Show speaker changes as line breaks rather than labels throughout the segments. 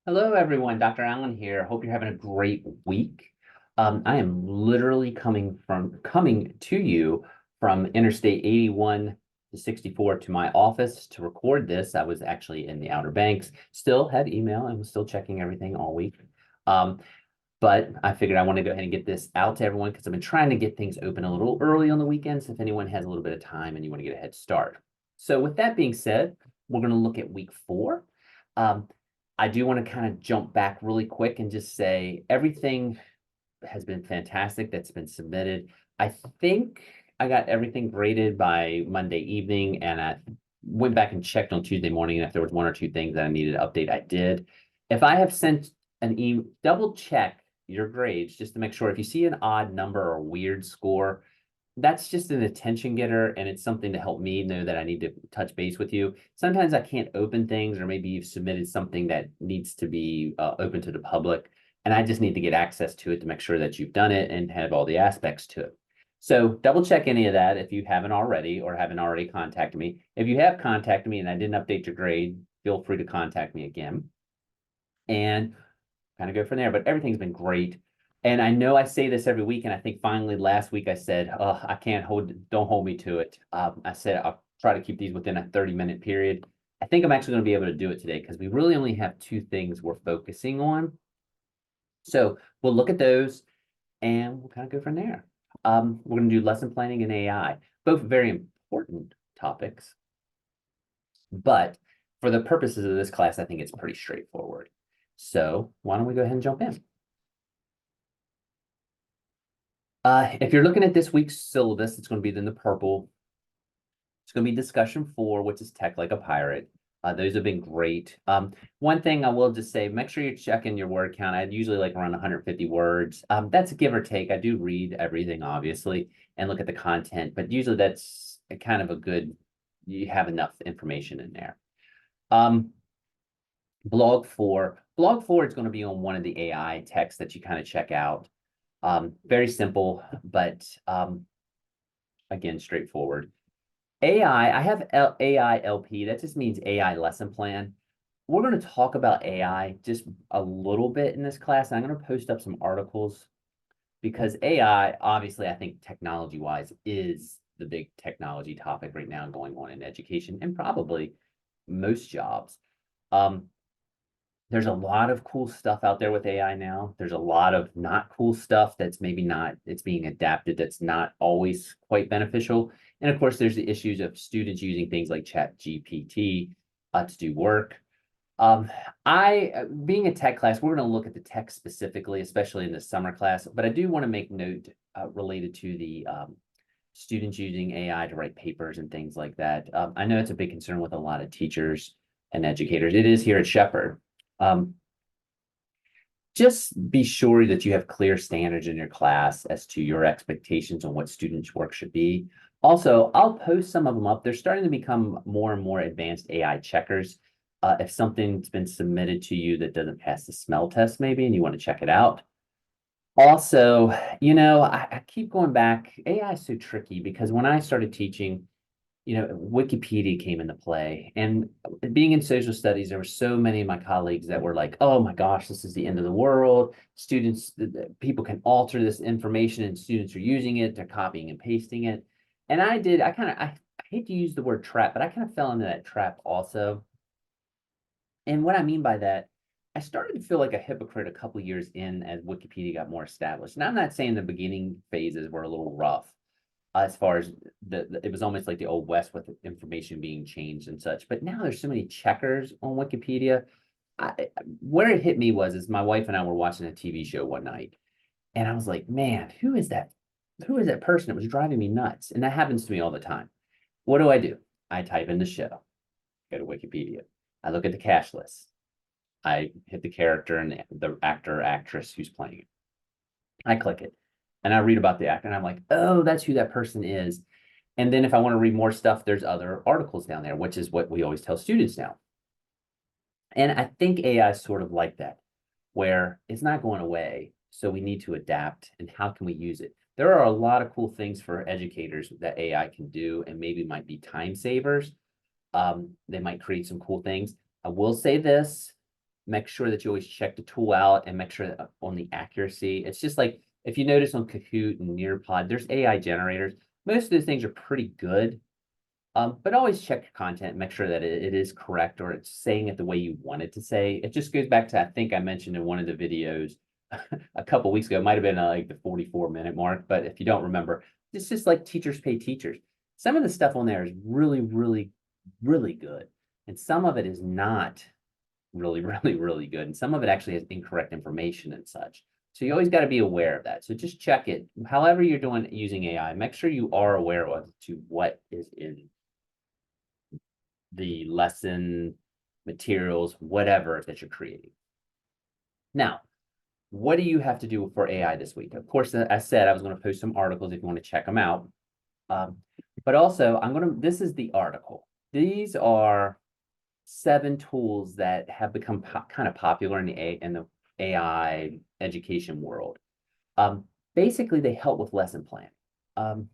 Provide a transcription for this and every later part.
Hello, everyone. Dr. Allen here. Hope you're having a great week. I am literally coming to you from Interstate 81 to 64 to my office to record this. I was actually in the Outer Banks, still had email and was still checking everything all week. Um, but I figured I want to go ahead and get this out to everyone because I've been trying to get things open a little early on the weekends if anyone has a little bit of time and you want to get a head start. So with that being said, we're going to look at week 4. Um, I do want to kind of jump back really quick and just say everything has been fantastic that's been submitted. I think I got everything graded by Monday evening, and I went back and checked on Tuesday morning, and if there was one or two things that I needed to update, I did. If I have sent an email, double check your grades just to make sure if you see an odd number or weird score, that's just an attention getter, and it's something to help me know that I need to touch base with you. Sometimes I can't open things, or maybe you've submitted something that needs to be open to the public, and I just need to get access to it to make sure that you've done it and have all the aspects to it. So double check any of that if you haven't already or haven't already contacted me. If you have contacted me and I didn't update your grade, feel free to contact me again and kind of go from there. But everything's been great. And I know I say this every week, and I think finally last week I said, oh, don't hold me to it. I said I'll try to keep these within a 30-minute period. I think I'm actually going to be able to do it today because we really only have 2 things we're focusing on. So we'll look at those and we'll kind of go from there. We're going to do lesson planning and AI, both very important topics. But for the purposes of this class, I think it's pretty straightforward. So why don't we go ahead and jump in? If you're looking at this week's syllabus, it's going to be in the purple. It's going to be discussion 4, which is Tech Like a Pirate. Those have been great. One thing I will just say, make sure you're checking your word count. I'd usually like around 150 words. That's a give or take. I do read everything, obviously, and look at the content, but usually that's kind of a good, you have enough information in there. Blog 4. Blog 4 is going to be on one of the AI texts that you kind of check out. Very simple, but again, straightforward. AI, I have AI LP. That just means AI lesson plan. We're going to talk about AI just a little bit in this class. And I'm going to post up some articles because AI, obviously, I think technology-wise is the big technology topic right now going on in education and probably most jobs. There's a lot of cool stuff out there with AI now. There's a lot of not cool stuff that's maybe not, it's being adapted, that's not always quite beneficial. And of course, there's the issues of students using things like ChatGPT to do work. Being a tech class, we're going to look at the tech specifically, especially in the summer class, but I do want to make note related to the students using AI to write papers and things like that. I know it's a big concern with a lot of teachers and educators. It is here at Shepherd. Just be sure that you have clear standards in your class as to your expectations on what students' work should be. Also, I'll post some of them up. They're starting to become more and more advanced AI checkers. If something's been submitted to you that doesn't pass the smell test, maybe, and you want to check it out. Also, I keep going back. AI is so tricky because when I started teaching, Wikipedia came into play. And being in social studies, there were so many of my colleagues that were like, oh my gosh, this is the end of the world. Students, people can alter this information and students are using it, they're copying and pasting it. And I hate to use the word trap, but I kind of fell into that trap also. And what I mean by that, I started to feel like a hypocrite a couple years in as Wikipedia got more established. And I'm not saying the beginning phases were a little rough as far as it was almost like the old west with information being changed and such. But now there's so many checkers on Wikipedia. Where it hit me is my wife and I were watching a TV show one night, and I was like, man, who is that? Who is that person? It was driving me nuts, and that happens to me all the time. What do? I type in the show, go to Wikipedia. I look at the cast list. I hit the character and the actor or actress who's playing it. I click it and I read about the actor and I'm like, oh, that's who that person is. And then if I want to read more stuff, there's other articles down there, which is what we always tell students now. And I think AI is sort of like that, where it's not going away. So we need to adapt. And how can we use it? There are a lot of cool things for educators that AI can do and maybe might be time savers. They might create some cool things. I will say this, make sure that you always check the tool out and make sure that on the accuracy. It's just like, if you notice on Kahoot and Nearpod, there's AI generators. Most of those things are pretty good. But always check your content, make sure that it is correct or it's saying it the way you want it to say. It just goes back to, I think I mentioned in one of the videos a couple weeks ago, it might have been like the 44-minute mark, but if you don't remember, it's just like teachers pay teachers. Some of the stuff on there is really, really, really good. And some of it is not really, really good. And some of it actually has incorrect information and such. So you always got to be aware of that. So just check it. However you're doing using AI, make sure you are aware of to what is in the lesson materials, whatever that you're creating. Now, what do you have to do for AI this week? Of course, I said I was going to post some articles if you want to check them out. But also, this is the article. These are 7 tools that have become kind of popular in the AI education world. Basically, they help with lesson planning.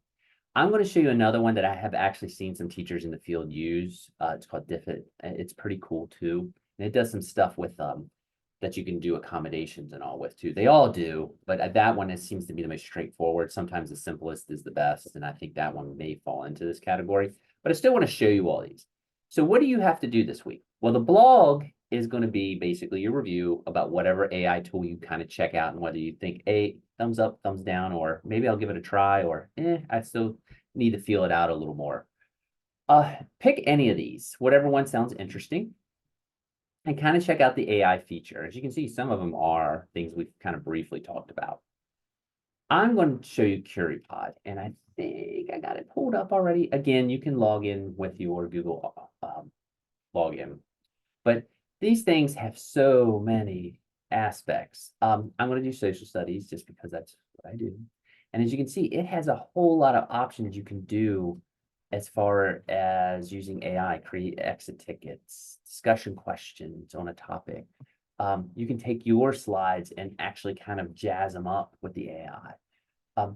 I'm going to show you another one that I have actually seen some teachers in the field use. It's called Diffit. It's pretty cool too. And it does some stuff with that you can do accommodations and all with too. They all do, but that one seems to be the most straightforward. Sometimes the simplest is the best, and I think that one may fall into this category. But I still want to show you all these. So what do you have to do this week? Well, the blog is going to be basically your review about whatever AI tool you kind of check out and whether you think, A, thumbs up, thumbs down, or maybe I'll give it a try, or I still need to feel it out a little more. Pick any of these, whatever one sounds interesting, and kind of check out the AI feature. As you can see, some of them are things we've kind of briefly talked about. I'm going to show you CurryPod, and I think I got it pulled up already. Again, you can log in with your Google login, but these things have so many aspects. I'm going to do social studies just because that's what I do. And as you can see, it has a whole lot of options you can do as far as using AI, create exit tickets, discussion questions on a topic. You can take your slides and actually kind of jazz them up with the AI.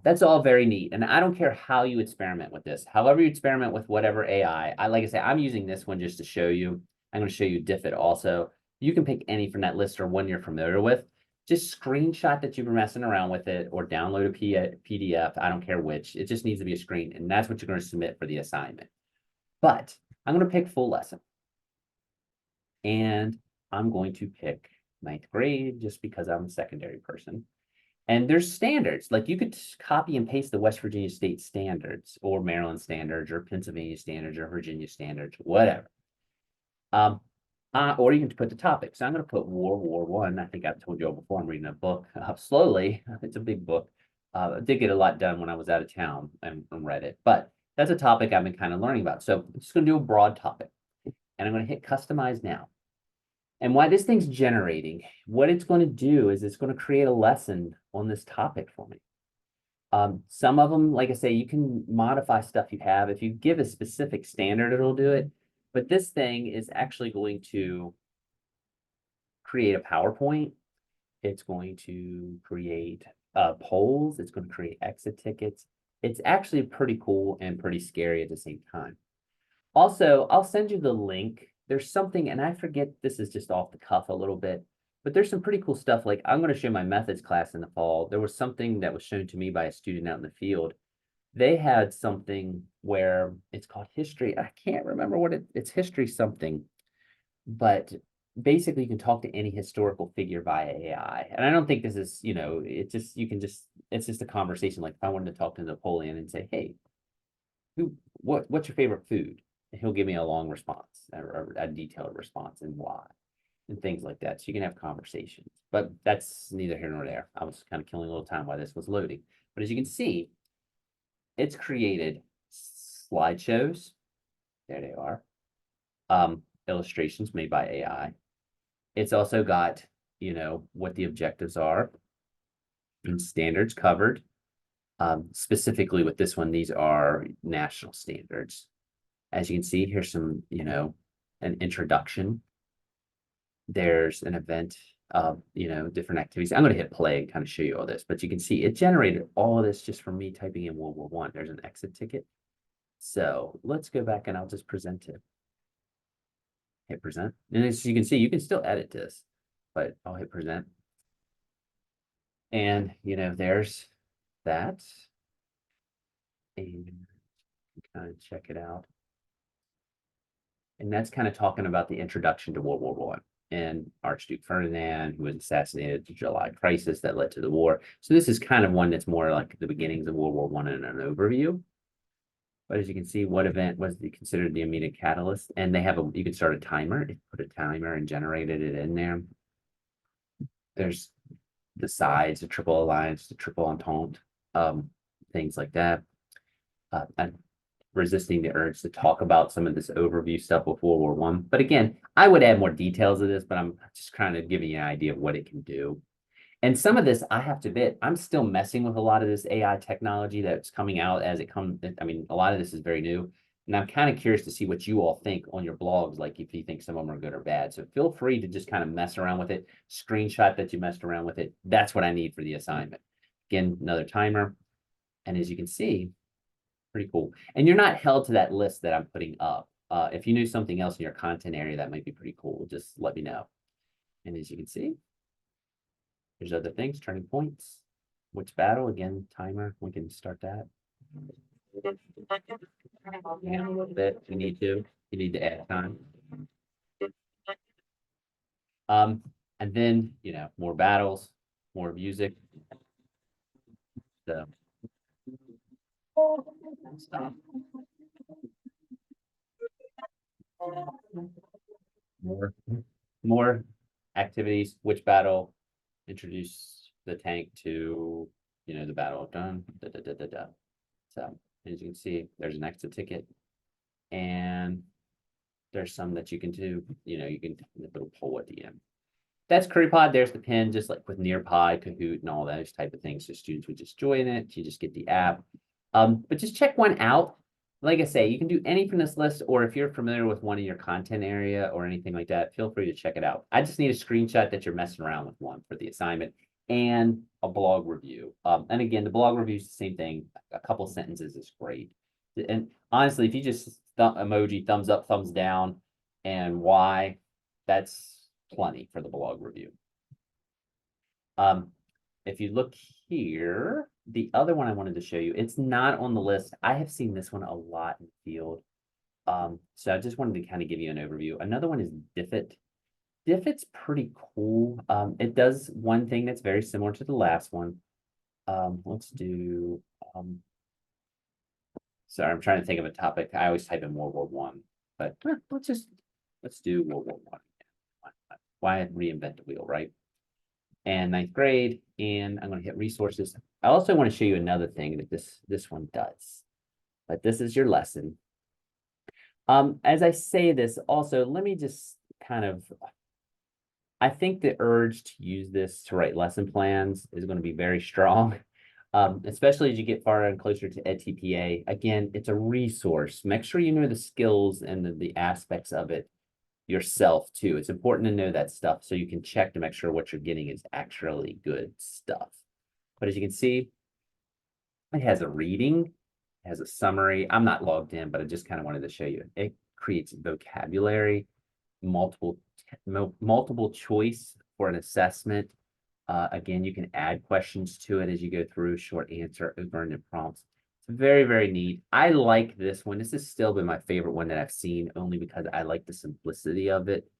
That's all very neat. And I don't care how you experiment with this. However you experiment with whatever AI, like I say, I'm using this one just to show you. I'm going to show you Diffit also. You can pick any from that list or one you're familiar with. Just screenshot that you've been messing around with it or download a PDF. I don't care which. It just needs to be a screen. And that's what you're going to submit for the assignment. But I'm going to pick full lesson. And I'm going to pick 9th grade just because I'm a secondary person. And there's standards, like you could copy and paste the West Virginia State standards or Maryland standards or Pennsylvania standards or Virginia standards, whatever. Or you can put the topic. So I'm going to put World War I. I think I've told you all before, I'm reading a book slowly. It's a big book. I did get a lot done when I was out of town and read it, but that's a topic I've been kind of learning about. So I'm just going to do a broad topic and I'm going to hit customize now. And why this thing's generating, what it's going to do is it's going to create a lesson on this topic for me. Some of them, like I say, you can modify stuff you have. If you give a specific standard, it'll do it. But this thing is actually going to create a PowerPoint. It's going to create polls. It's going to create exit tickets. It's actually pretty cool and pretty scary at the same time. Also, I'll send you the link. There's something, and I forget, this is just off the cuff a little bit, but there's some pretty cool stuff. Like I'm going to show my methods class in the fall. There was something that was shown to me by a student out in the field. They had something where it's called history. I can't remember what it's history something, but basically you can talk to any historical figure via AI. And I don't think this is, it's just a conversation. Like if I wanted to talk to Napoleon and say, hey, what's your favorite food? He'll give me a long response or a detailed response and why and things like that. So you can have conversations, but that's neither here nor there. I was kind of killing a little time while this was loading. But as you can see, it's created slideshows. There they are. Illustrations made by AI. It's also got, what the objectives are and standards covered. Specifically with this one, these are national standards. As you can see, here's some, an introduction. There's an event of, different activities. I'm going to hit play and kind of show you all this, but you can see it generated all of this just from me typing in World War I. There's an exit ticket. So let's go back and I'll just present it. Hit present. And as you can see, you can still edit this. but I'll hit present. And, there's that. And kind of check it out. And that's kind of talking about the introduction to World War One and Archduke Ferdinand, who was assassinated, the July crisis that led to the war. So this is kind of one that's more like the beginnings of World War One and an overview. But as you can see, what event was considered the immediate catalyst? And they have you can start a timer, put a timer and generated it in there. There's the sides, the Triple Alliance, the Triple Entente, things like that. And resisting the urge to talk about some of this overview stuff with World War One. But again, I would add more details of this, but I'm just kind of giving you an idea of what it can do. And some of this, I have to admit, I'm still messing with a lot of this AI technology that's coming out as it comes. I mean, a lot of this is very new. And I'm kind of curious to see what you all think on your blogs, like if you think some of them are good or bad. So feel free to just kind of mess around with it, screenshot that you messed around with it. That's what I need for the assignment. Again, another timer. And as you can see, pretty cool. And you're not held to that list that I'm putting up. If you knew something else in your content area, that might be pretty cool. Just let me know. And as you can see, there's other things, turning points, which battle, again, timer, we can start that. And a little bit, you need to add time. And then, more battles, more music. So, stop. More activities, which battle, introduce the tank to, the battle of done. So as you can see, there's an exit ticket. And there's some that you can do, you can the little poll at the end. That's CurryPod. There's the pin, just like with Nearpod, Kahoot, and all those type of things. So students would just join it. You just get the app. But just check one out. Like I say, you can do any from this list, or if you're familiar with one in your content area or anything like that, feel free to check it out. I just need a screenshot that you're messing around with one for the assignment and a blog review. And again, the blog review is the same thing. A couple sentences is great. And honestly, if you just emoji, thumbs up, thumbs down, and why, that's plenty for the blog review. If you look here, the other one I wanted to show you, it's not on the list. I have seen this one a lot in the field. So I just wanted to kind of give you an overview. Another one is Diffit. Diffit's pretty cool. It does one thing that's very similar to the last one. Let's do, sorry, I'm trying to think of a topic. I always type in World War One, but let's do World War One. Why reinvent the wheel, right? And ninth grade, and I'm going to hit resources. I also want to show you another thing that this one does, but this is your lesson. As I say this, also, let me just kind of, I think the urge to use this to write lesson plans is going to be very strong, especially as you get farther and closer to EdTPA. Again, it's a resource. Make sure you know the skills and the aspects of it yourself too. It's important to know that stuff so you can check to make sure what you're getting is actually good stuff. But as you can see, it has a reading, it has a summary. I'm not logged in, but I just kind of wanted to show you. It creates vocabulary, multiple choice for an assessment. Again, you can add questions to it as you go through, short answer, open-ended prompts. It's very, very neat. I like this one. This has still been my favorite one that I've seen, only because I like the simplicity of it.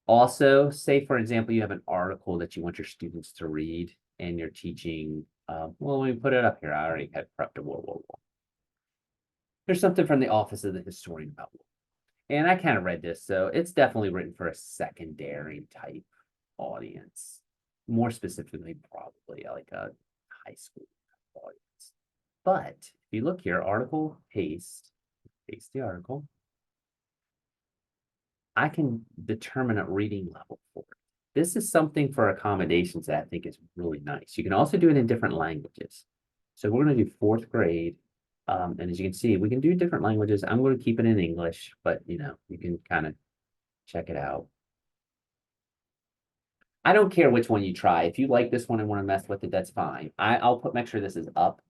Also, say, for example, you have an article that you want your students to read and you're teaching, well, let me put it up here. I already had prepped a World War I. There's something from the Office of the Historian about World War. And I kind of read this, so it's definitely written for a secondary type audience. More specifically, probably like a high school audience. But if you look here, article, paste the article, I can determine a reading level for it. This is something for accommodations that I think is really nice. You can also do it in different languages. So we're going to do fourth grade. And as you can see, we can do different languages. I'm going to keep it in English, but you can kind of check it out. I don't care which one you try. If you like this one and want to mess with it, that's fine. I'll make sure this is up.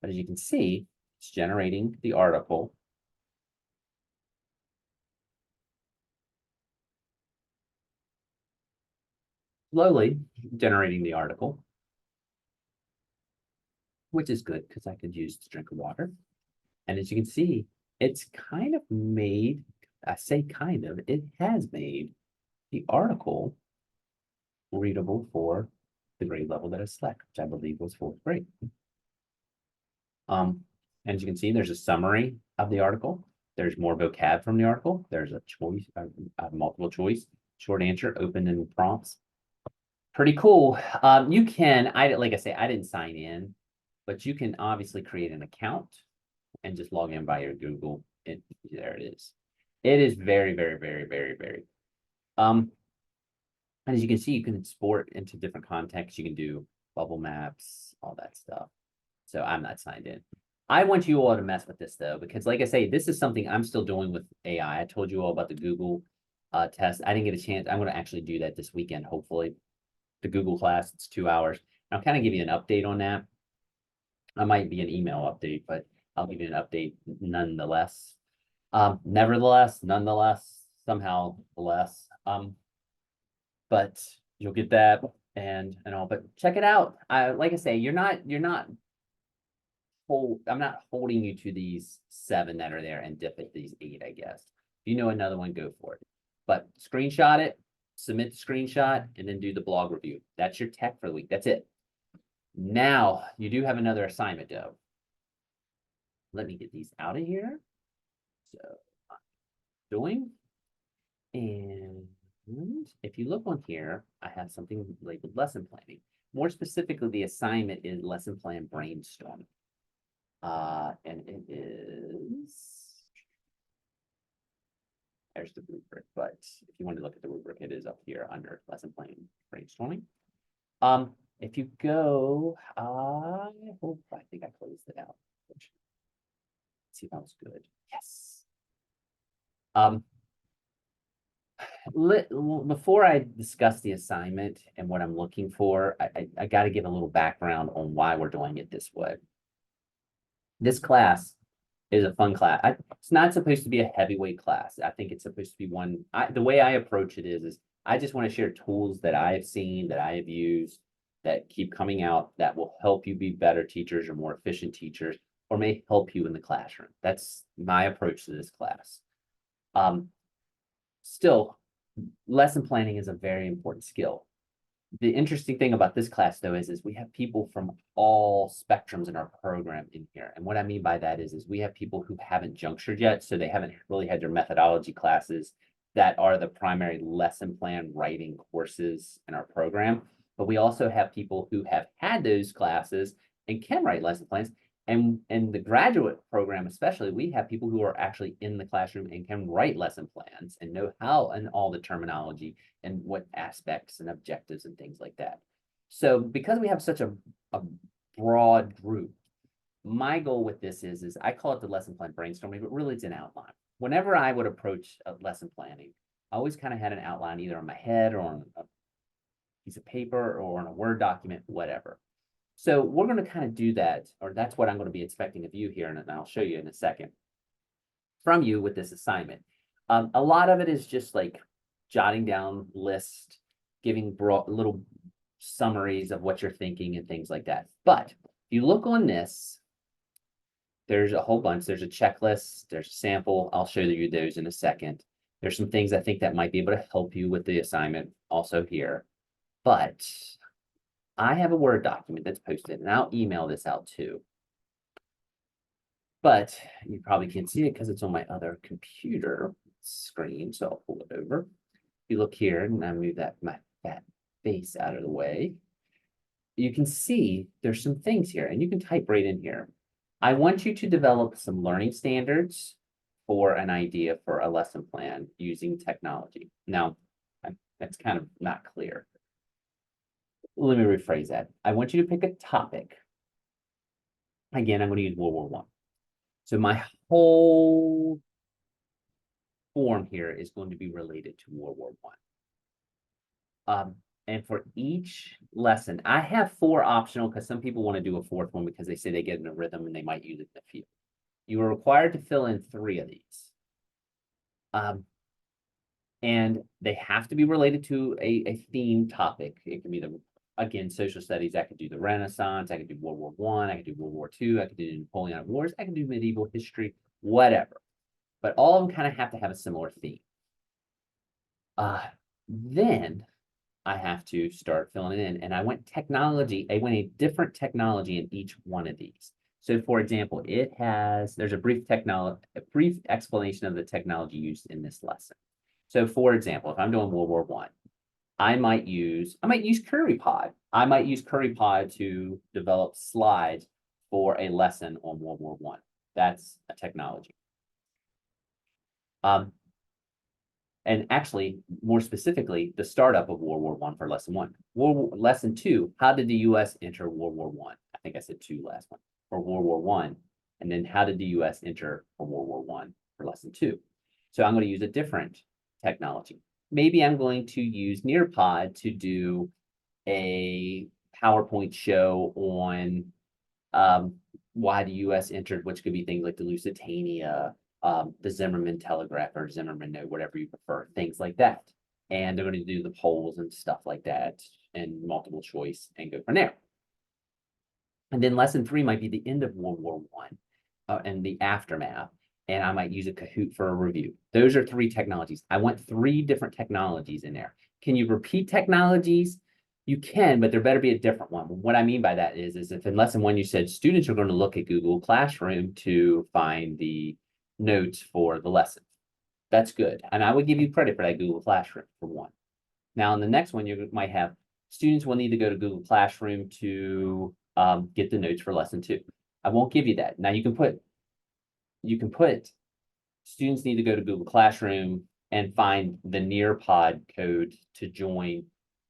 But as you can see, it's generating the article. slowly generating the article, which is good because I could use to drink water. And as you can see, it's kind of made, I say kind of, it has made the article readable for the grade level that is select, which I believe was fourth grade. And as you can see, there's a summary of the article. There's more vocab from the article. There's a choice, a multiple choice, short answer, open-ended prompts. Pretty cool. You can, like I say, I didn't sign in, but you can obviously create an account and just log in by your Google. There it is. It is very, very, very, very, very. And as you can see, you can export into different contexts. You can do bubble maps, all that stuff. So I'm not signed in. I want you all to mess with this though, because like I say, this is something I'm still doing with AI. I told you all about the Google test. I didn't get a chance. I'm going to actually do that this weekend, hopefully. The Google class, it's 2 hours. I'll kind of give you an update on that. I might be an email update, but I'll give you an update nonetheless. Nevertheless, nonetheless, somehow less. But you'll get that and all. But check it out. Like I say, I'm not holding you to these 7 that are there and dip at these 8, I guess. If you know another one, go for it. But screenshot it, submit the screenshot, and then do the blog review. That's your tech for the week. That's it. Now, you do have another assignment, though. Let me get these out of here. So, doing. And if you look on here, I have something labeled lesson planning. More specifically, the assignment is lesson plan brainstorming. And it is, there's the rubric, but if you want to look at the rubric, it is up here under lesson plan brainstorming. If you go, I think I closed it out. Let's see if that was good. Yes. Before I discuss the assignment and what I'm looking for, I got to give a little background on why we're doing it this way. This class is a fun class. It's not supposed to be a heavyweight class. I think it's supposed to be one. The way I approach it is I just want to share tools that I have seen, that I have used, that keep coming out, that will help you be better teachers or more efficient teachers, or may help you in the classroom. That's my approach to this class. Still, lesson planning is a very important skill. The interesting thing about this class, though, is we have people from all spectrums in our program in here. And what I mean by that is we have people who haven't junctured yet, so they haven't really had their methodology classes that are the primary lesson plan writing courses in our program. But we also have people who have had those classes and can write lesson plans. And in the graduate program, especially, we have people who are actually in the classroom and can write lesson plans and know how and all the terminology and what aspects and objectives and things like that. So because we have such a broad group, my goal with this is I call it the lesson plan brainstorming, but really it's an outline. Whenever I would approach a lesson planning, I always kind of had an outline either on my head or on a piece of paper or on a Word document, whatever. So we're going to kind of do that, or that's what I'm going to be expecting of you here, and I'll show you in a second from you with this assignment. A lot of it is just like jotting down lists, giving broad little summaries of what you're thinking and things like that. But if you look on this, there's a whole bunch. There's a checklist, there's a sample. I'll show you those in a second. There's some things I think that might be able to help you with the assignment also here. But I have a Word document that's posted, and I'll email this out too. But you probably can't see it because it's on my other computer screen, so I'll pull it over. If you look here, and I move that face out of the way, you can see there's some things here, and you can type right in here. I want you to develop some learning standards for an idea for a lesson plan using technology. Now, that's kind of not clear. Let me rephrase that. I want you to pick a topic. Again, I'm going to use World War I. So my whole form here is going to be related to World War I. And for each lesson, I have 4 optional because some people want to do a 4th one because they say they get in a rhythm and they might use it in the field. You are required to fill in 3 of these. And they have to be related to a theme topic. It can be again, social studies. I could do the Renaissance. I could do World War One. I could do World War II. I could do Napoleonic Wars. I could do medieval history, whatever. But all of them kind of have to have a similar theme. Then I have to start filling it in. And I went technology. I went a different technology in each one of these. So for example, there's a brief explanation of the technology used in this lesson. So for example, if I'm doing World War One, I might use CurryPod. I might use CurryPod to develop slides for a lesson on World War One. That's a technology. And actually, more specifically, the startup of World War One for lesson one. Lesson two, how did the U.S. enter World War One? I think I said two last one for World War One, and then how did the U.S. enter for World War One for lesson two? So I'm going to use a different technology. Maybe I'm going to use Nearpod to do a PowerPoint show on why the U.S. entered, which could be things like the Lusitania, the Zimmerman Telegraph or Zimmerman Note, whatever you prefer, things like that. And they're going to do the polls and stuff like that and multiple choice and go from there. And then lesson three might be the end of World War One and the aftermath. And I might use a Kahoot for a review. Those are three technologies. I want three different technologies in there. Can you repeat technologies? You can, but there better be a different one. What I mean by that is if in lesson one you said students are going to look at Google Classroom to find the notes for the lesson, that's good. And I would give you credit for that Google Classroom for one. Now, in the next one, you might have students will need to go to Google Classroom to get the notes for lesson two. I won't give you that. Now, you can put students need to go to Google Classroom and find the Nearpod code to join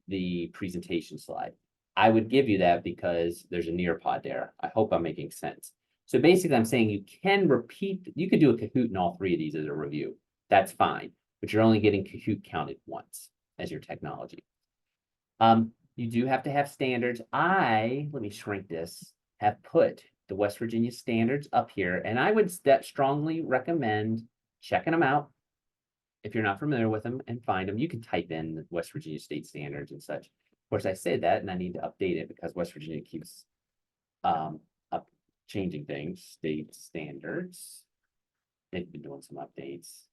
the presentation slide. I would give you that because there's a Nearpod there. I hope I'm making sense. So basically, I'm saying you can repeat, you could do a Kahoot in all three of these as a review. That's fine, but you're only getting Kahoot counted once as your technology. You do have to have standards. Let me shrink this, have put the West Virginia standards up here, and I would strongly recommend checking them out. If you're not familiar with them and find them, you can type in the West Virginia state standards and such. Of course, I say that and I need to update it because West Virginia keeps changing things. State standards. They've been doing some updates.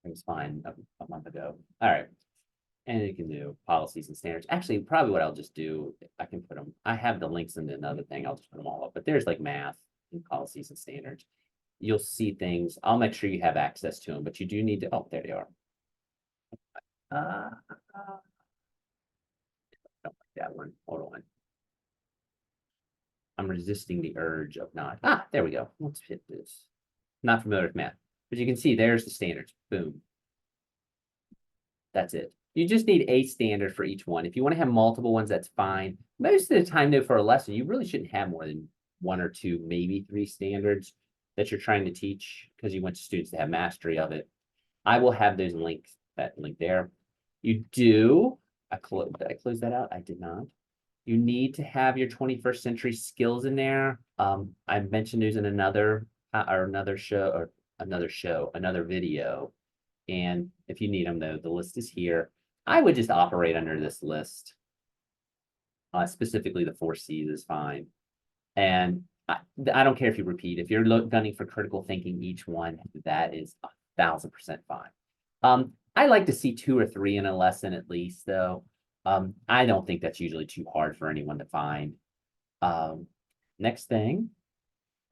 It was fine a month ago. All right. And you can do policies and standards. Actually, probably what I'll just do, I can put them, I have the links in another thing. I'll just put them all up. But there's like math and policies and standards. You'll see things. I'll make sure you have access to them, but you do need to, oh, there they are. I don't like that one. Hold on. I'm resisting the urge of not. There we go. Let's hit this. Not familiar with math, but you can see there's the standards. Boom. That's it. You just need a standard for each one. If you want to have multiple ones, that's fine. Most of the time, though, for a lesson, you really shouldn't have more than one or two, maybe three standards that you're trying to teach because you want students to have mastery of it. I will have those links, that link there. You do, did I close that out? I did not. You need to have your 21st century skills in there. I mentioned those in another video. And if you need them, though, the list is here. I would just operate under this list. Specifically, the 4 C's is fine. And I don't care if you repeat. If you're gunning for critical thinking, each one, that is 1000% fine. I like to see 2 or 3 in a lesson at least, though. I don't think that's usually too hard for anyone to find. Next thing,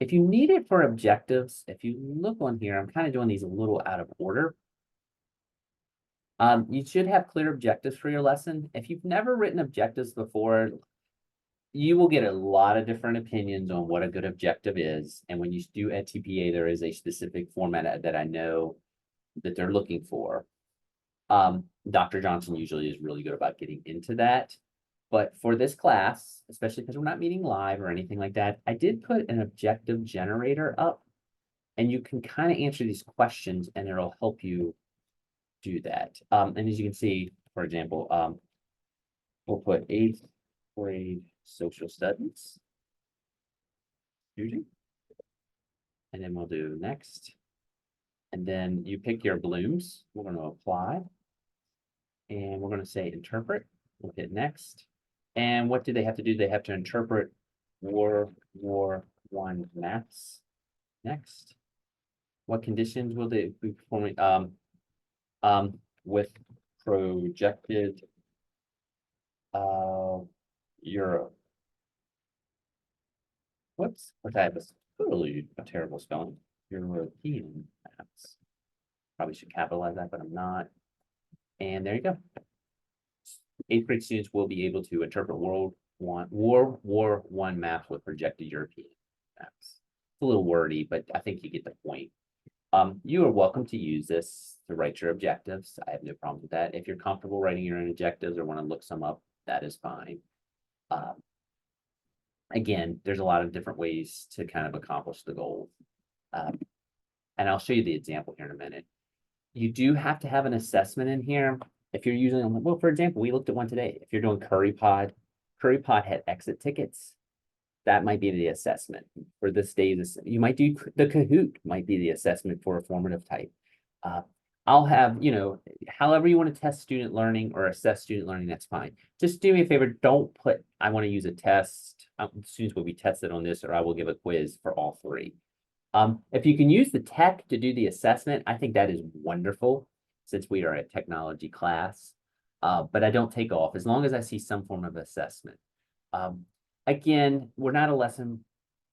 if you need it for objectives, if you look on here, I'm kind of doing these a little out of order. You should have clear objectives for your lesson. If you've never written objectives before, you will get a lot of different opinions on what a good objective is. And when you do at TPA, there is a specific format that I know that they're looking for. Dr. Johnson usually is really good about getting into that. But for this class, especially because we're not meeting live or anything like that, I did put an objective generator up. And you can kind of answer these questions and it'll help you do that. And as you can see, for example, we'll put 8th grade social studies. And then we'll do next. And then you pick your blooms. We're going to apply. And we're going to say interpret. We'll hit next. And what do they have to do? They have to interpret War One maps. Next. What conditions will they be performing? With projected Europe. Whoops, that was totally a terrible spelling. European maps. Probably should capitalize that, but I'm not. And there you go. 8th grade students will be able to interpret War One maps with projected European maps. It's a little wordy, but I think you get the point. You are welcome to use this to write your objectives. I have no problem with that. If you're comfortable writing your own objectives or want to look some up, that is fine. Again, there's a lot of different ways to kind of accomplish the goal. And I'll show you the example here in a minute. You do have to have an assessment in here. If you're using, well, for example, we looked at one today. If you're doing CurryPod had exit tickets. That might be the assessment for this day. You might do the Kahoot might be the assessment for a formative type. I'll have, however you want to test student learning or assess student learning, that's fine. Just do me a favor, don't put, I want to use a test. Students will be tested on this, or I will give a quiz for all three. If you can use the tech to do the assessment, I think that is wonderful since we are a technology class. But I don't take off as long as I see some form of assessment. Again, we're not a lesson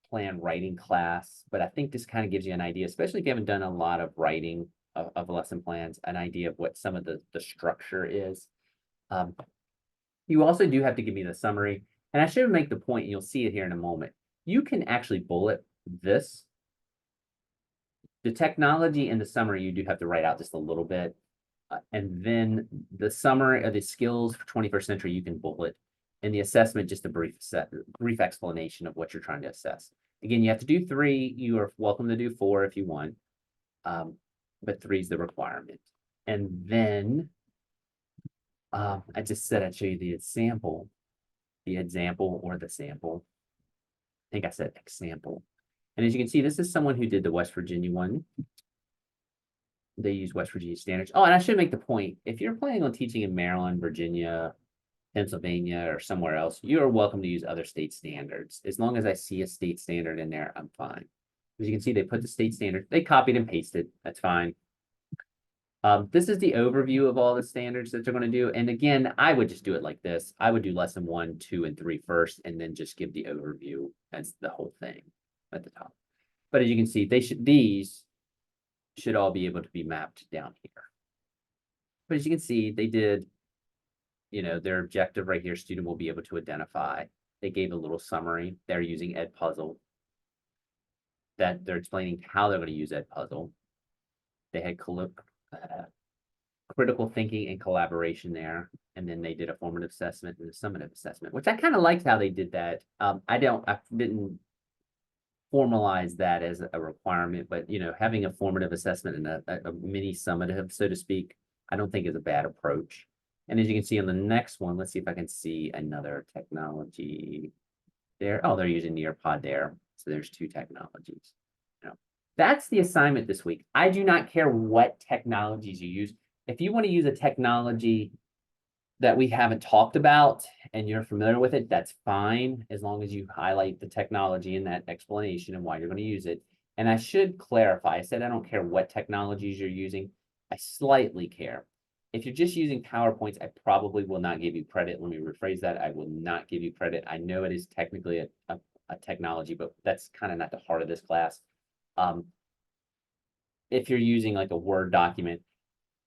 plan writing class, but I think this kind of gives you an idea, especially if you haven't done a lot of writing of lesson plans, an idea of what some of the structure is. You also do have to give me the summary, and I should make the point, and you'll see it here in a moment. You can actually bullet this. The technology and the summary, you do have to write out just a little bit. And then the summary of the skills for 21st century, you can bullet. And the assessment, just a brief explanation of what you're trying to assess. Again, you have to do 3. You are welcome to do 4 if you want. But 3 is the requirement. And then I just said I'd show you the example or the sample. I think I said example. And as you can see, this is someone who did the West Virginia one. They use West Virginia standards. Oh, and I should make the point, if you're planning on teaching in Maryland, Virginia, Pennsylvania, or somewhere else, you are welcome to use other state standards. As long as I see a state standard in there, I'm fine. As you can see, they put the state standard, they copied and pasted, that's fine. This is the overview of all the standards that they're going to do. And again, I would just do it like this. I would do lesson 1, 2, and 3 first, and then just give the overview as the whole thing at the top. But as you can see, these should all be able to be mapped down here. But as you can see, they did, their objective right here, student will be able to identify. They gave a little summary. They're using Edpuzzle. That they're explaining how they're going to use Edpuzzle. They had critical thinking and collaboration there. And then they did a formative assessment and a summative assessment, which I kind of liked how they did that. I didn't formalize that as a requirement, but having a formative assessment and a mini summative, so to speak, I don't think is a bad approach. And as you can see on the next one, let's see if I can see another technology there. Oh, they're using Nearpod there. So there's 2 technologies. That's the assignment this week. I do not care what technologies you use. If you want to use a technology that we haven't talked about and you're familiar with it, that's fine, as long as you highlight the technology in that explanation and why you're going to use it. And I should clarify, I said I don't care what technologies you're using. I slightly care. If you're just using PowerPoints, I probably will not give you credit. Let me rephrase that. I will not give you credit. I know it is technically a technology, but that's kind of not the heart of this class. If you're using like a Word document,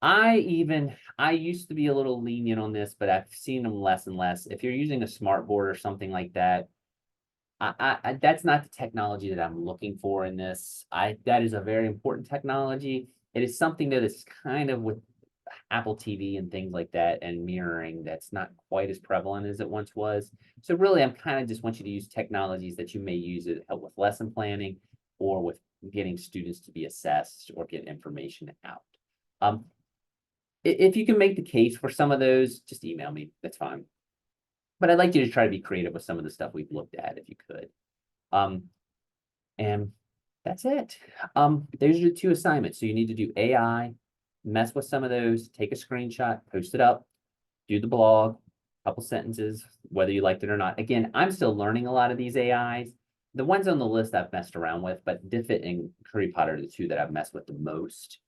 I used to be a little lenient on this, but I've seen them less and less. If you're using a smartboard or something like that, that's not the technology that I'm looking for in this. That is a very important technology. It is something that is kind of with Apple TV and things like that and mirroring that's not quite as prevalent as it once was. So really, I'm kind of just want you to use technologies that you may use to help with lesson planning or with getting students to be assessed or get information out. If you can make the case for some of those, just email me. That's fine. But I'd like you to try to be creative with some of the stuff we've looked at, if you could. And That's it. Those are the two assignments. So you need to do AI, mess with some of those, take a screenshot, post it up, do the blog, couple sentences, whether you liked it or not. Again, I'm still learning a lot of these AIs. The ones on the list I've messed around with, but Diffit and CurryPod are the two that I've messed with the most.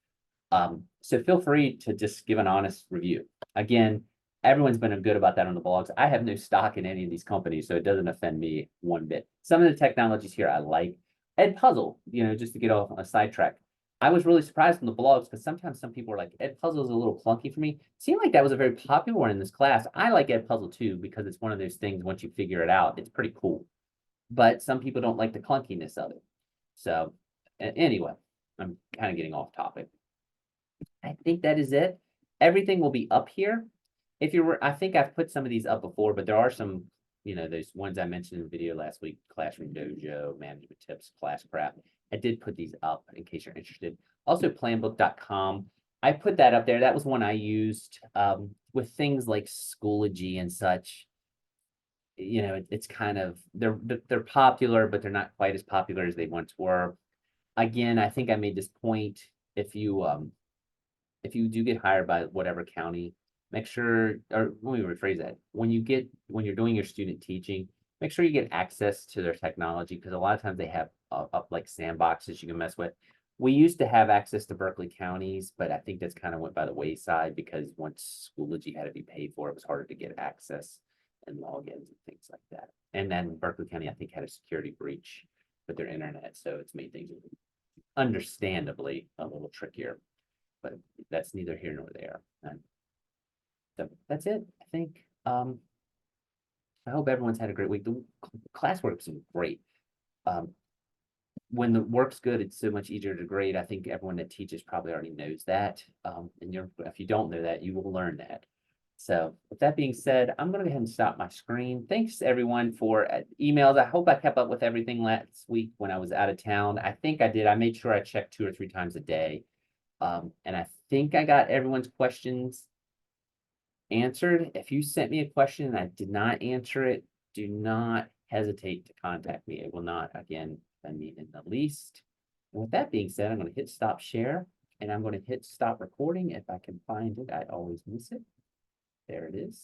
So feel free to just give an honest review. Again, everyone's been good about that on the blogs. I have no stock in any of these companies, so it doesn't offend me one bit. Some of the technologies here I like. Edpuzzle, just to get off on a sidetrack. I was really surprised on the blogs because sometimes some people are like, Edpuzzle is a little clunky for me. It seemed like that was a very popular one in this class. I like Edpuzzle too because it's one of those things, once you figure it out, it's pretty cool. But some people don't like the clunkiness of it. So anyway, I'm kind of getting off topic. I think that is it. Everything will be up here. If you were, I think I've put some of these up before, but there are some, those ones I mentioned in the video last week, Classroom Dojo, Management Tips, Class Prep. I did put these up in case you're interested. Also, planbook.com. I put that up there. That was one I used with things like Schoology and such. It's kind of, they're popular, but they're not quite as popular as they once were. Again, I think I made this point. If you do get hired by whatever county, make sure, or let me rephrase that. When you're doing your student teaching, make sure you get access to their technology because a lot of times they have up like sandboxes you can mess with. We used to have access to Berkeley counties, but I think that's kind of went by the wayside because once Schoology had to be paid for, it was harder to get access and logins and things like that. And then Berkeley County, I think, had a security breach with their internet, so it's made things understandably a little trickier. But that's neither here nor there. And so that's it, I think. I hope everyone's had a great week. The classwork's been great. When the work's good, it's so much easier to grade. I think everyone that teaches probably already knows that. And if you don't know that, you will learn that. So with that being said, I'm going to go ahead and stop my screen. Thanks everyone for emails. I hope I kept up with everything last week when I was out of town. I think I did. I made sure I checked 2 or 3 times a day. And I think I got everyone's questions answered. If you sent me a question and I did not answer it, do not hesitate to contact me. It will not, again, offend me in the least. And with that being said, I'm going to hit stop share and I'm going to hit stop recording. If I can find it, I always miss it. There it is.